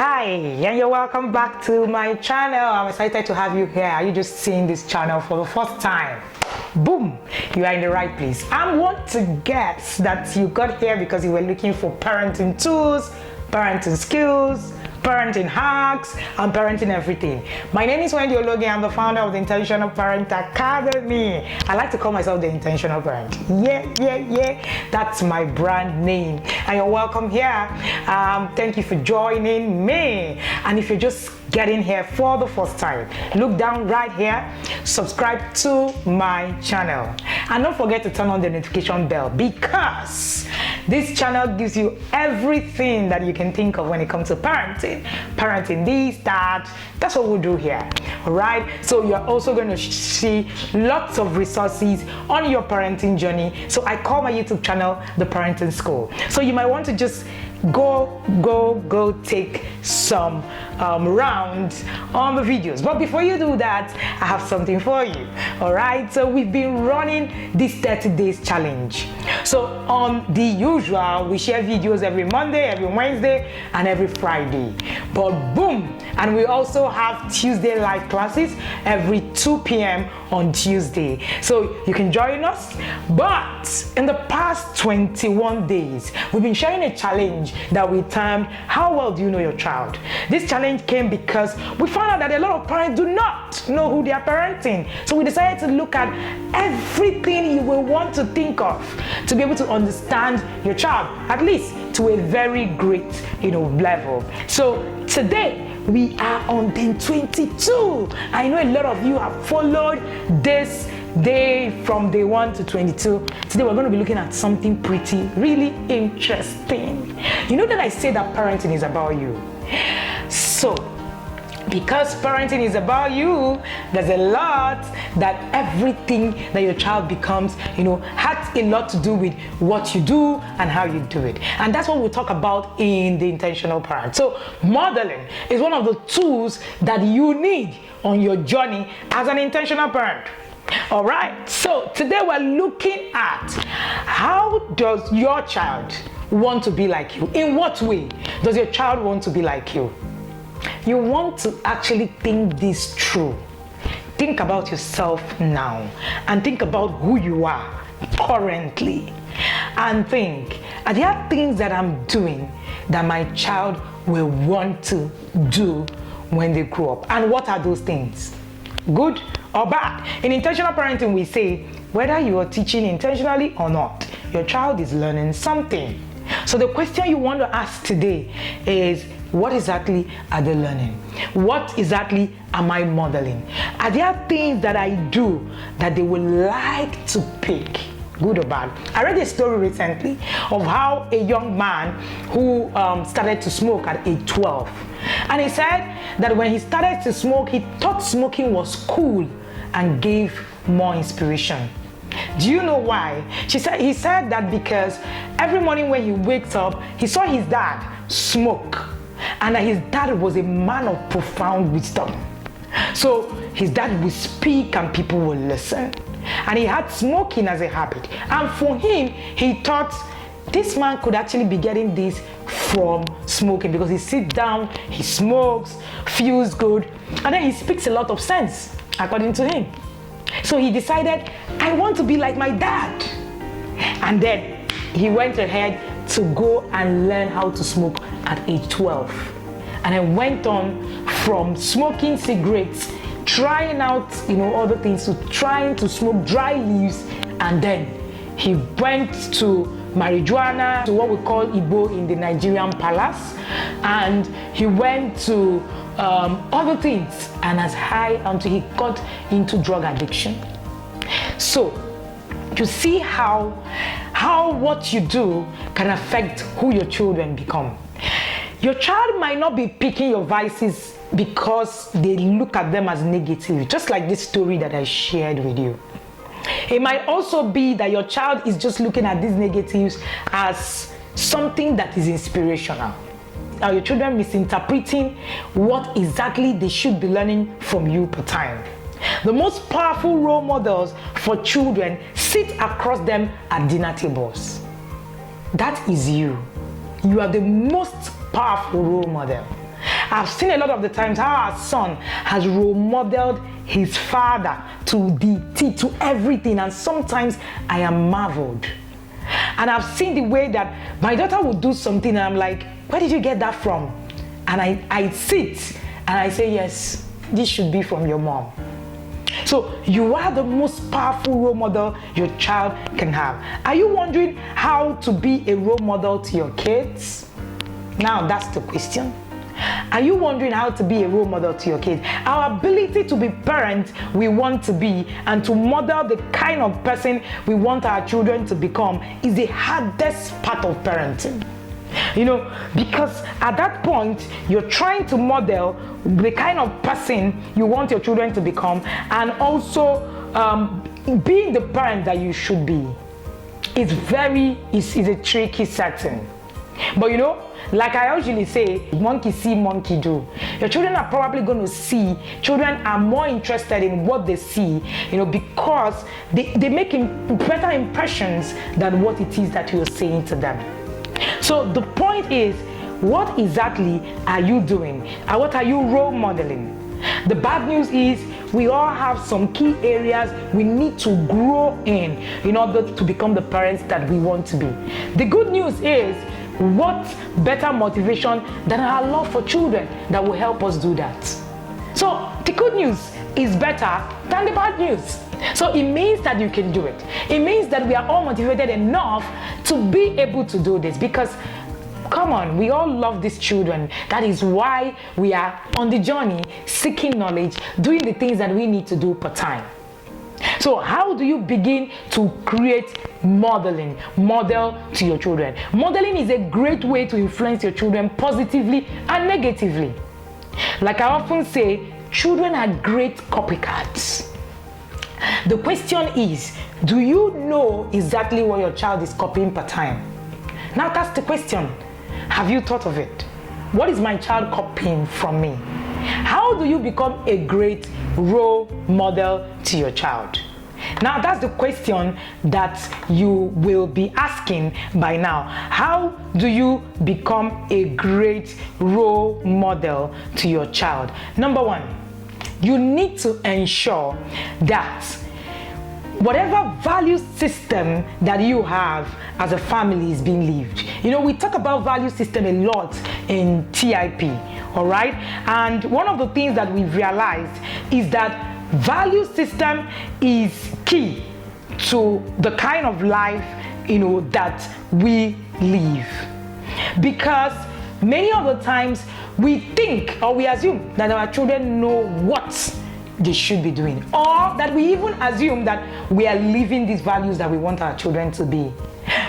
Hi, and you're welcome back to my channel. I'm excited to have you here. Are you just seeing this channel for the first time? Boom, you are in the right place. I want to guess that you got here because you were looking for parenting tools, parenting skills, parenting hacks, and parenting everything. My name is Wendy Ologe. I'm the founder of the Intentional Parent Academy. I like to call myself the Intentional Parent. Yeah. That's my brand name. And you're welcome here. Thank you for joining me. And if you're just getting here for the first time, look down right here, subscribe to my channel, and don't forget to turn on the notification bell because this channel gives you everything that you can think of when it comes to parenting this, that's what we'll do here. All right, so you're also going to see lots of resources on your parenting journey. So I call my YouTube channel the Parenting School. So you might want to just go take some rounds on the videos. But before you do that, I have something for you. All right, so we've been running this 30 days challenge. So on the usual, we share videos every Monday, every Wednesday, and every Friday. But boom, and we also have Tuesday live classes every 2 p.m. on Tuesday. So you can join us. But in the past 21 days, we've been sharing a challenge that we termed How Well Do You Know Your Child? This challenge came because we found out that a lot of parents do not know who they are parenting. So we decided to look at everything you will want to think of to be able to understand your child, at least to a very great level. So today we are on day 22. I know a lot of you have followed this day from day 1 to 22. Today we're going to be looking at something really interesting. You know that I say that parenting is about you. So because parenting is about you, there's a lot that everything that your child becomes, has a lot to do with what you do and how you do it. And that's what we'll talk about in the Intentional Parent. So modeling is one of the tools that you need on your journey as an intentional parent. All right, so today we're looking at how does your child want to be like you? In what way does your child want to be like you? You want to actually think this through. Think about yourself now and think about who you are currently and think, are there things that I'm doing that my child will want to do when they grow up? And what are those things? Good or bad? In intentional parenting, we say whether you are teaching intentionally or not, your child is learning something. So the question you want to ask today is, what exactly are they learning? What exactly am I modeling? Are there things that I do that they would like to pick? Good or bad? I read a story recently of how a young man who started to smoke at age 12. And he said that when he started to smoke, he thought smoking was cool and gave more inspiration. Do you know why? He said that because every morning when he wakes up, he saw his dad smoke. And that his dad was a man of profound wisdom. So his dad would speak and people would listen. And he had smoking as a habit. And for him, he thought this man could actually be getting this from smoking because he sits down, he smokes, feels good, and then he speaks a lot of sense, according to him. So he decided, I want to be like my dad. And then he went ahead to go and learn how to smoke at age 12. And I went on from smoking cigarettes, trying out other things, to trying to smoke dry leaves, and then he went to marijuana, to what we call Igbo in the Nigerian palace, and he went to other things, and as high until he got into drug addiction. So to see how what you do can affect who your children become. Your child might not be picking your vices because they look at them as negative, just like this story that I shared with you. It might also be that your child is just looking at these negatives as something that is inspirational. Are your children misinterpreting what exactly they should be learning from you per time? The most powerful role models for children sit across them at dinner tables. That is you. You are the most powerful role model. I've seen a lot of the times how our son has role modeled his father to the T, to everything, and sometimes I am marveled. And I've seen the way that my daughter would do something and I'm like, where did you get that from? And I sit and I say, yes, this should be from your mom. So you are the most powerful role model your child can have. Are you wondering how to be a role model to your kids? Now that's the question. Are you wondering how to be a role model to your kids? Our ability to be parents we want to be and to model the kind of person we want our children to become is the hardest part of parenting. You know, because at that point, you're trying to model the kind of person you want your children to become and also being the parent that you should be. It's a tricky setting. But you know, like I usually say, monkey see, monkey do. Your children are probably going to see, children are more interested in what they see, you know, because they make better impressions than what it is that you're saying to them. So the point is, what exactly are you doing? And what are you role modeling? The bad news is we all have some key areas we need to grow in order to become the parents that we want to be. The good news is, what better motivation than our love for children that will help us do that? So the good news is better than the bad news. So it means that you can do it. It means that we are all motivated enough to be able to do this because, come on, we all love these children. That is why we are on the journey, seeking knowledge, doing the things that we need to do per time. So how do you begin to create model to your children? Modeling is a great way to influence your children positively and negatively. Like I often say, children are great copycats. The question is, do you know exactly what your child is copying per time? Now that's the question. Have you thought of it? What is my child copying from me? How do you become a great role model to your child? Now that's the question that you will be asking by now. How do you become a great role model to your child? Number one, you need to ensure that whatever value system that you have as a family is being lived. You know, we talk about value system a lot in TIP, all right? And one of the things that we've realized is that value system is key to the kind of life, you know, that we live. Because many of the times we think or we assume that our children know what they should be doing, or that we even assume that we are living these values that we want our children to be.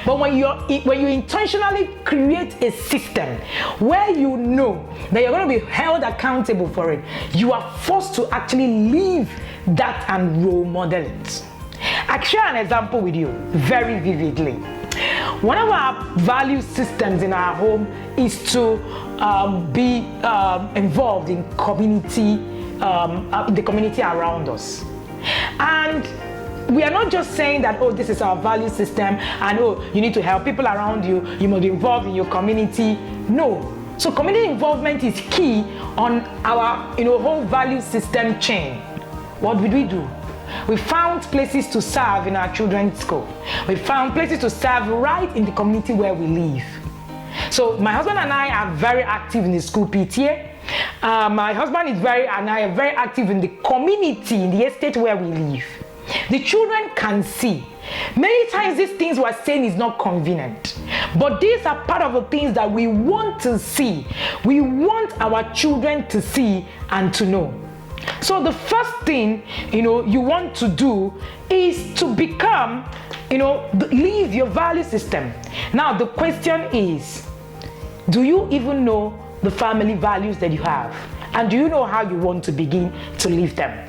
But when you intentionally create a system where you know that you're going to be held accountable for it, you are forced to actually live that and role model it. I'll share an example with you very vividly. One of our value systems in our home is to be involved in the community around us. And we are not just saying that, oh, this is our value system and oh, you need to help people around you, you must be involved in your community. No. So community involvement is key on our whole value system chain. What did we do? We found places to serve in our children's school. We found places to serve right in the community where we live. So my husband and I are very active in the school PTA. My husband and I are very active in the community, in the estate where we live. The children can see. Many times these things we're saying is not convenient, but these are part of the things that we want to see. We want our children to see and to know. So the first thing you want to do is to become, live your value system. Now the question is, do you even know the family values that you have? And do you know how you want to begin to live them?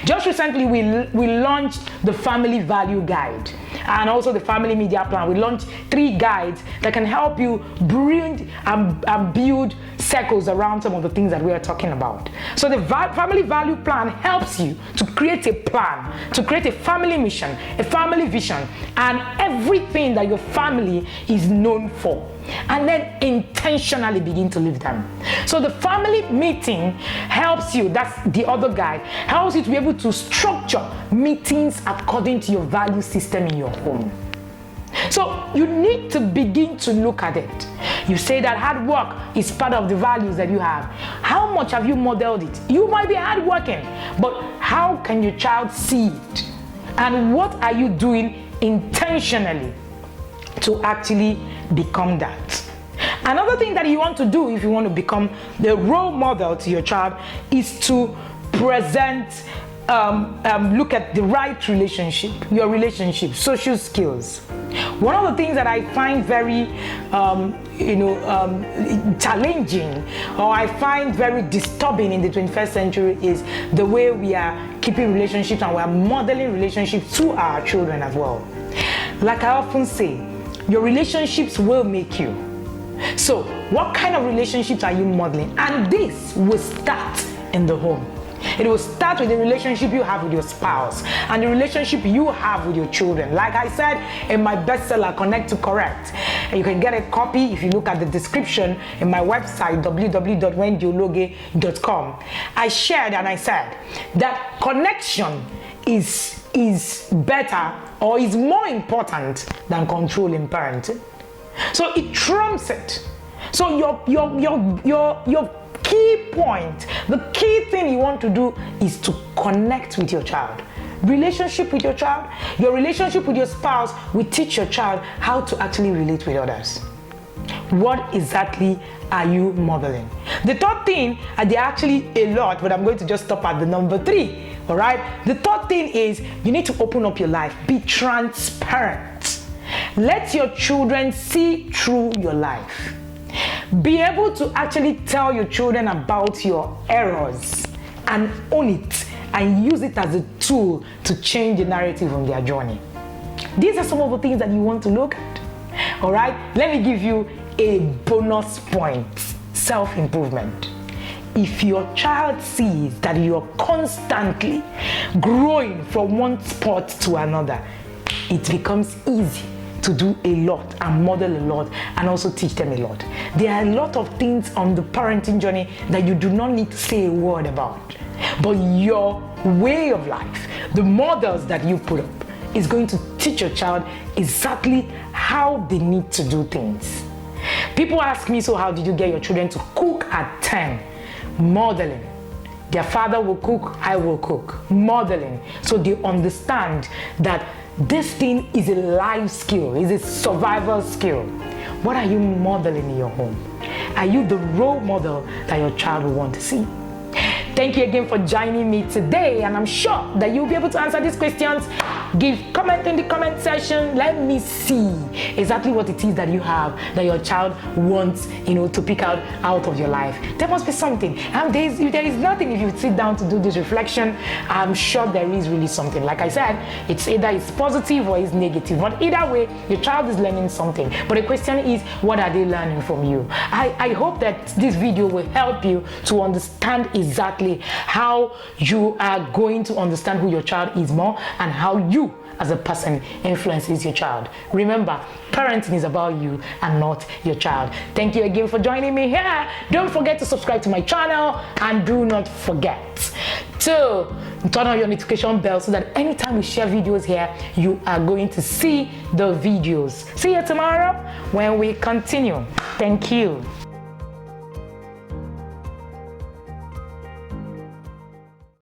Just recently, we launched the Family Value Guide. and also the family media plan. We launched 3 guides that can help you bring and build circles around some of the things that we are talking about. So the family value plan helps you to create a plan, to create a family mission, a family vision, and everything that your family is known for, and then intentionally begin to live them. So the family meeting helps you, that's the other guide, helps you to be able to structure meetings according to your value system in your home. So you need to begin to look at it. You say that hard work is part of the values that you have. How much have you modeled it? You might be hardworking, but how can your child see it? And what are you doing intentionally to actually become that? Another thing that you want to do if you want to become the role model to your child is to present, look at the right relationship, your relationship, social skills. One of the things that I find very, challenging, or I find very disturbing in the 21st century is the way we are keeping relationships and we are modeling relationships to our children as well. Like I often say, your relationships will make you. So what kind of relationships are you modeling? And this will start in the home. It will start with the relationship you have with your spouse and the relationship you have with your children. Like I said in my bestseller, Connect to Correct, and you can get a copy if you look at the description in my website, www.wendyologe.com. I shared and I said that connection is better or is more important than controlling parenting. So it trumps it. So your key point, the key thing you want to do is to connect with your child. Relationship with your child, your relationship with your spouse will teach your child how to actually relate with others. What exactly are you modeling? The third thing, and there are actually a lot, but I'm going to just stop at the number 3. All right? The third thing is you need to open up your life. Be transparent. Let your children see through your life. Be able to actually tell your children about your errors and own it and use it as a tool to change the narrative on their journey. These are some of the things that you want to look at. All right? Let me give you a bonus point. Self-improvement. If your child sees that you're constantly growing from one spot to another, it becomes easy to do a lot and model a lot and also teach them a lot. There are a lot of things on the parenting journey that you do not need to say a word about. But your way of life, the models that you put up, is going to teach your child exactly how they need to do things. People ask me, so how did you get your children to cook at 10? Modeling. Their father will cook, I will cook. Modeling. So they understand that this thing is a life skill, is a survival skill. What are you modeling in your home? Are you the role model that your child will want to see? Thank you again for joining me today, and I'm sure that you'll be able to answer these questions. Give comment in the comment section. Let me see exactly what it is that you have that your child wants, to pick out of your life. There must be something. And if there is nothing, if you sit down to do this reflection, I'm sure there is really something. Like I said, it's either it's positive or it's negative. But either way, your child is learning something. But the question is, what are they learning from you? I hope that this video will help you to understand exactly how you are going to understand who your child is more and how you as a person influences your child. Remember, parenting is about you and not your child. Thank you again for joining me here. Don't forget to subscribe to my channel and do not forget to turn on your notification bell so that anytime we share videos here, you are going to see the videos. See you tomorrow when we continue. Thank you.